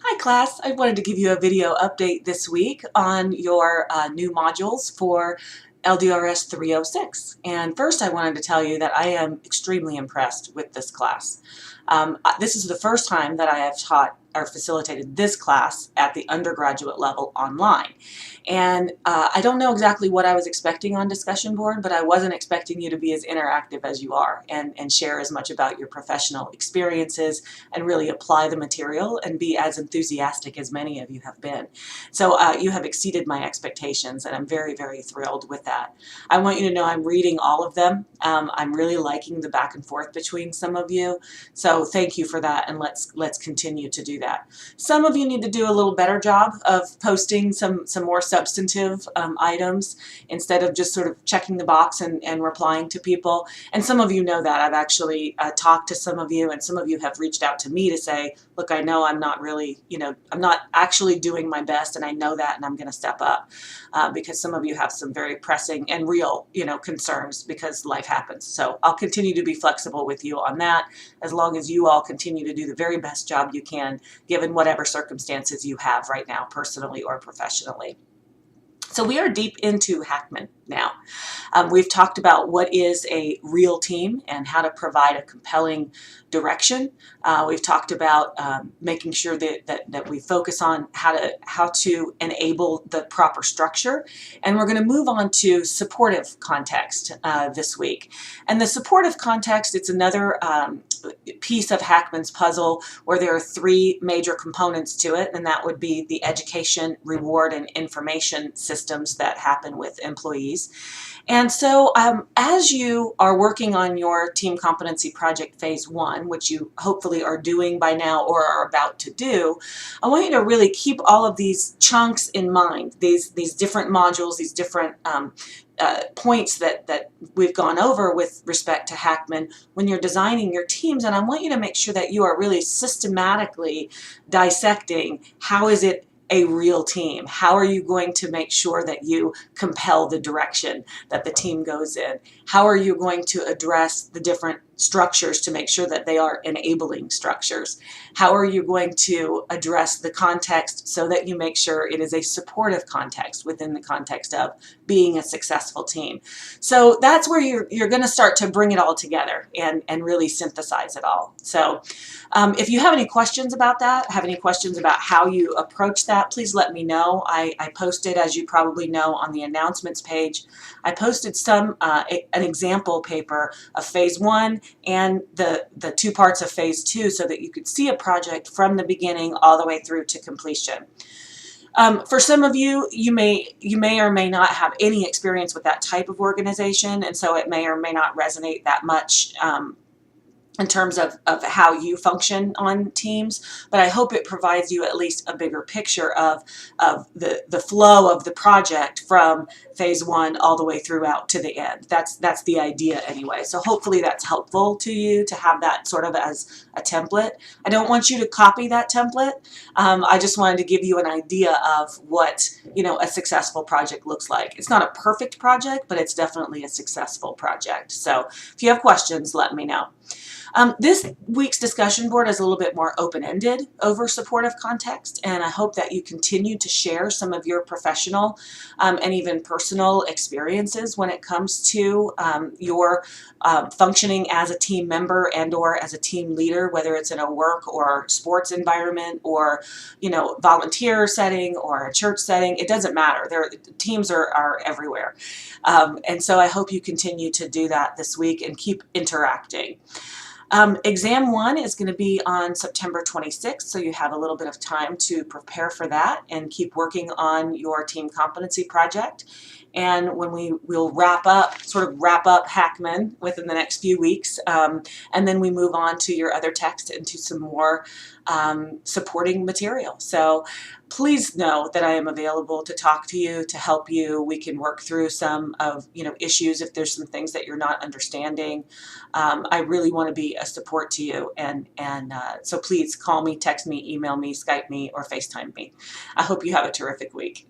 Hi class, I wanted to give you a video update this week on your new modules for LDRS 306. And first I wanted to tell you that I am extremely impressed with this class. This is the first time that I have taught or facilitated this class at the undergraduate level online. And I don't know exactly what I was expecting on discussion board, but I wasn't expecting you to be as interactive as you are and share as much about your professional experiences and really apply the material and be as enthusiastic as many of you have been. So you have exceeded my expectations, and I'm very, very thrilled with that. I want you to know I'm reading all of them. I'm really liking the back and forth between some of you. So thank you for that, and let's continue to do that. Some of you need to do a little better job of posting some more substantive items instead of just sort of checking the box and replying to people. And some of you know that. I've actually talked to some of you, and some of you have reached out to me to say, look, I know I'm not really, I'm not actually doing my best, and I know that, and I'm going to step up because some of you have some very pressing and real, concerns because life happens. So I'll continue to be flexible with you on that as long as you all continue to do the very best job you can given whatever circumstances you have right now, personally or professionally. So we are deep into Hackman now. We've talked about what is a real team and how to provide a compelling direction. We've talked about making sure that we focus on how to enable the proper structure. And we're going to move on to supportive context this week. And the supportive context, it's another piece of Hackman's puzzle where there are three major components to it, and that would be the education, reward, and information systems that happen with employees. And so as you are working on your team competency project phase 1, which you hopefully are doing by now or are about to do, I want you to really keep all of these chunks in mind, these different modules, these different points that we've gone over with respect to Hackman when you're designing your teams. And I want you to make sure that you are really systematically dissecting how is it a real team. How are you going to make sure that you compel the direction that the team goes in? How are you going to address the different structures to make sure that they are enabling structures? How are you going to address the context so that you make sure it is a supportive context within the context of being a successful team? So that's where you're going to start to bring it all together and really synthesize it all. So if you have any questions about that, have any questions about how you approach that, please let me know. I posted, as you probably know, on the announcements page, I posted an example paper of phase 1 and the two parts of phase 2 so that you could see a project from the beginning all the way through to completion. For some of you, you may or may not have any experience with that type of organization, and so it may or may not resonate that much in terms of how you function on teams, but I hope it provides you at least a bigger picture of the flow of the project from phase 1 all the way throughout to the end. That's the idea anyway. So hopefully that's helpful to you to have that sort of as a template. I don't want you to copy that template. I just wanted to give you an idea of what a successful project looks like. It's not a perfect project, but it's definitely a successful project. So if you have questions, let me know. This week's discussion board is a little bit more open-ended over supportive context, and I hope that you continue to share some of your professional and even personal experiences when it comes to your functioning as a team member and or as a team leader, whether it's in a work or sports environment or volunteer setting or a church setting. It doesn't matter. Teams are everywhere. And so I hope you continue to do that this week and keep interacting. Exam 1 is going to be on September 26th, so you have a little bit of time to prepare for that and keep working on your team competency project. And when we'll wrap up Hackman within the next few weeks, and then we move on to your other text and to some more supporting material. So please know that I am available to talk to you, to help you. We can work through some of issues if there's some things that you're not understanding. I really want to be a support to you, and so please call me, text me, email me, Skype me, or FaceTime me. I hope you have a terrific week.